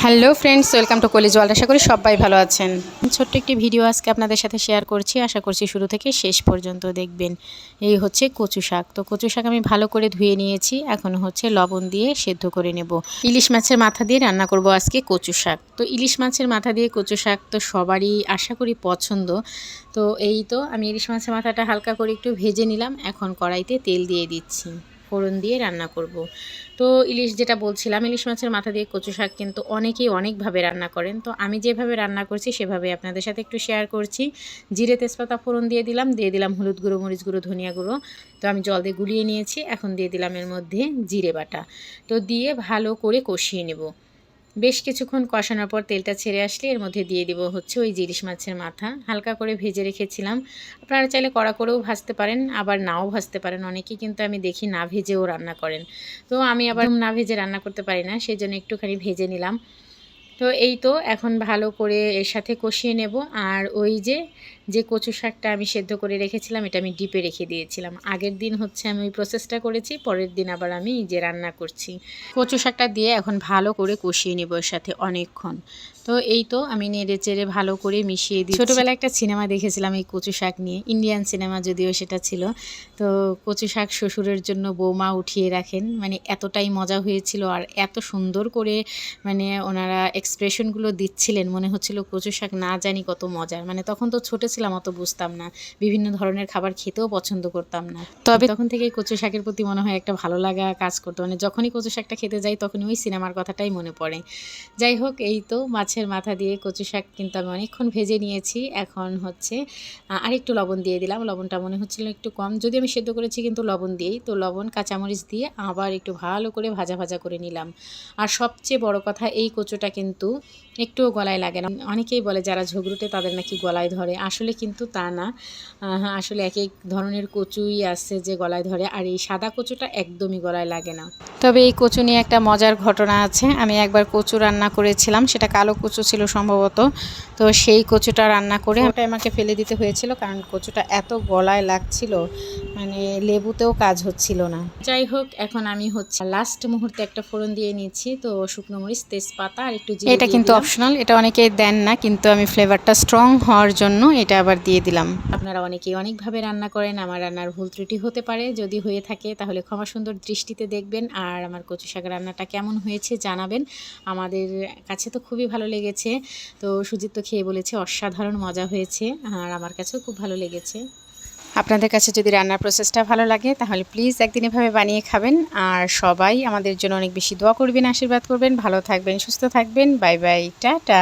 Hello friends, welcome to কলিজ world. আশা করি সবাই ভালো আছেন। ছোট্ট একটি ভিডিও আজকে আপনাদের সাথে শেয়ার করছি, আশা করছি শুরু থেকে শেষ পর্যন্ত দেখবেন। এই হচ্ছে কচু শাক। তো কচু শাক আমি ভালো করে ধুয়ে নিয়েছি, এখন হচ্ছে লবণ দিয়ে সেদ্ধ করে নেব। ইলিশ মাছের মাথা দিয়ে রান্না করব আজকে কচু শাক। তো ইলিশ মাছের মাথা দিয়ে কচু শাক তো সবারই আশা করি পছন্দ। তো এই তো আমি ইলিশ মাছের মাথাটা হালকা করে একটু ভেজে নিলাম, এখন কড়াইতে তেল দিয়ে দিচ্ছি, ফোড়ন দিয়ে রান্না করব। তো ইলিশ যেটা বলছিলাম, ইলিশ মাছের মাথা দিয়ে কচু শাক কিন্তু অনেকেই অনেকভাবে রান্না করেন। তো আমি যেভাবে রান্না করছি সেভাবে আপনাদের সাথে একটু শেয়ার করছি। জিরে তেজপাতা ফোড়ন দিয়ে দিলাম হলুদ গুঁড়ো, মরিচ গুঁড়ো, ধনিয়া গুঁড়ো। তো আমি জল দিয়ে গুলিয়ে নিয়েছি, এখন দিয়ে দিলাম এর মধ্যে জিরে বাটা। তো দিয়ে ভালো করে কষিয়ে নেব। বেশ কিছুক্ষণ কষানোর পর তেলটা ছেড়ে আসলে এর মধ্যে দিয়ে দিব হচ্ছে ওই ইলিশ মাছের মাথা, হালকা করে ভেজে রেখেছিলাম। আপনারা চাইলে কড়া করেও ভাজতে পারেন, আবার নাও ভাজতে পারেন। অনেকেই কিন্তু আমি দেখি না ভেজেও রান্না করেন। তো আমি আবার না ভেজে রান্না করতে পারি না, সেই জন্য একটুখানি ভেজে নিলাম। তো এই তো এখন ভালো করে এর সাথে কষিয়ে নেব। আর ওই যে কচু শাকটা আমি সেদ্ধ করে রেখেছিলাম, এটা আমি ডিপে রেখে দিয়েছিলাম। আগের দিন হচ্ছে আমি ওই প্রসেসটা করেছি, পরের দিন আবার আমি যে রান্না করছি। কচু শাকটা দিয়ে এখন ভালো করে কষিয়ে নেব এর সাথে অনেকক্ষণ। তো এই তো আমি নেড়ে চেড়ে ভালো করে মিশিয়ে দিই। ছোটোবেলায় একটা সিনেমা দেখেছিলাম এই কচু শাক নিয়ে, ইন্ডিয়ান সিনেমা যদিও সেটা ছিল। তো কচু শাক শ্বশুরের জন্য বৌমা উঠিয়ে রাখেন, মানে এতটাই মজা হয়েছিল আর এত সুন্দর করে মানে ওনারা এক্সপ্রেশনগুলো দিচ্ছিলেন, মনে হচ্ছিল কচু শাক না জানি কত মজার। মানে তখন তো ছোটো ছিলাম, অত বুঝতাম না, বিভিন্ন ধরনের খাবার খেতেও পছন্দ করতাম না। তবে তখন থেকেই কচু শাকের প্রতি মনে হয় একটা ভালো লাগা কাজ করতো। মানে যখনই কচু শাকটা খেতে যাই তখনই ওই সিনেমার কথাটাই মনে পড়ে। যাই হোক, এই তো মাছের মাথা দিয়ে কচু শাক কিন্তু আমি অনেকক্ষণ ভেজে নিয়েছি। এখন হচ্ছে আরেকটু লবণ দিয়ে দিলাম। লবণটা মনে হচ্ছিল একটু কম, যদি আমি সেদ্ধ করেছি কিন্তু লবণ দিয়েই। তো লবণ কাঁচামরিচ দিয়ে আবার একটু ভালো করে ভাজা ভাজা করে নিলাম। আর সবচেয়ে বড় কথা, এই কচুটা কিন্তু একটুও গলায় লাগে না। অনেকেই বলে যারা ঝগড়ুটে তাদের নাকি গলায় ধরে, আসলে কিন্তু তা না। আসলে এক এক ধরনের কচুই আছে যে গলায় ধরে, আর এই সাদা কচুটা একদমই গলায় লাগে না। তবে এই কচু নিয়ে একটা মজার ঘটনা আছে। আমি একবার কচু রান্না করেছিলাম, সেটা কালো কচু ছিল সম্ভবত। তো সেই কচুটা রান্না করে ওটা আমাকে ফেলে দিতে হয়েছিল, কারণ কচুটা এত গলায় লাগছিল, মানে লেবুতেও কাজ হচ্ছিল না। যাই হোক, এখন আমি হচ্ছে লাস্ট মুহূর্তে একটা ফোড়ন দিয়ে নিচ্ছি। তো শুকনো মরিচ, তেজপাতা আর একটু জিরে, এটা কিন্তু অপশনাল, এটা অনেকেই দেন না, কিন্তু আমি ফ্লেভারটা স্ট্রং হওয়ার জন্য এটা আবার দিয়ে দিলাম। আপনারা অনেকেই অনেকভাবে রান্না করেন, আমার রান্নার ভুল ত্রুটি হতে পারে, যদি হয়ে থাকে তাহলে ক্ষমা সুন্দর দৃষ্টিতে দেখবেন। আর আমার কচু শাক রান্নাটা কেমন হয়েছে জানাবেন। আমাদের কাছে তো খুবই ভালো লেগেছে। তো সুজিত তো খেয়ে বলেছে অসাধারণ মজা হয়েছে, আর আমার কাছেও খুব ভালো লেগেছে। আপনাদের কাছে যদি রান্নার প্রসেসটা ভালো লাগে তাহলে প্লিজ একদিন এভাবে বানিয়ে খাবেন। আর সবাই আমাদের জন্য অনেক বেশি দোয়া করবেন, আশীর্বাদ করবেন। ভালো থাকবেন, সুস্থ থাকবেন। Bye bye, tata.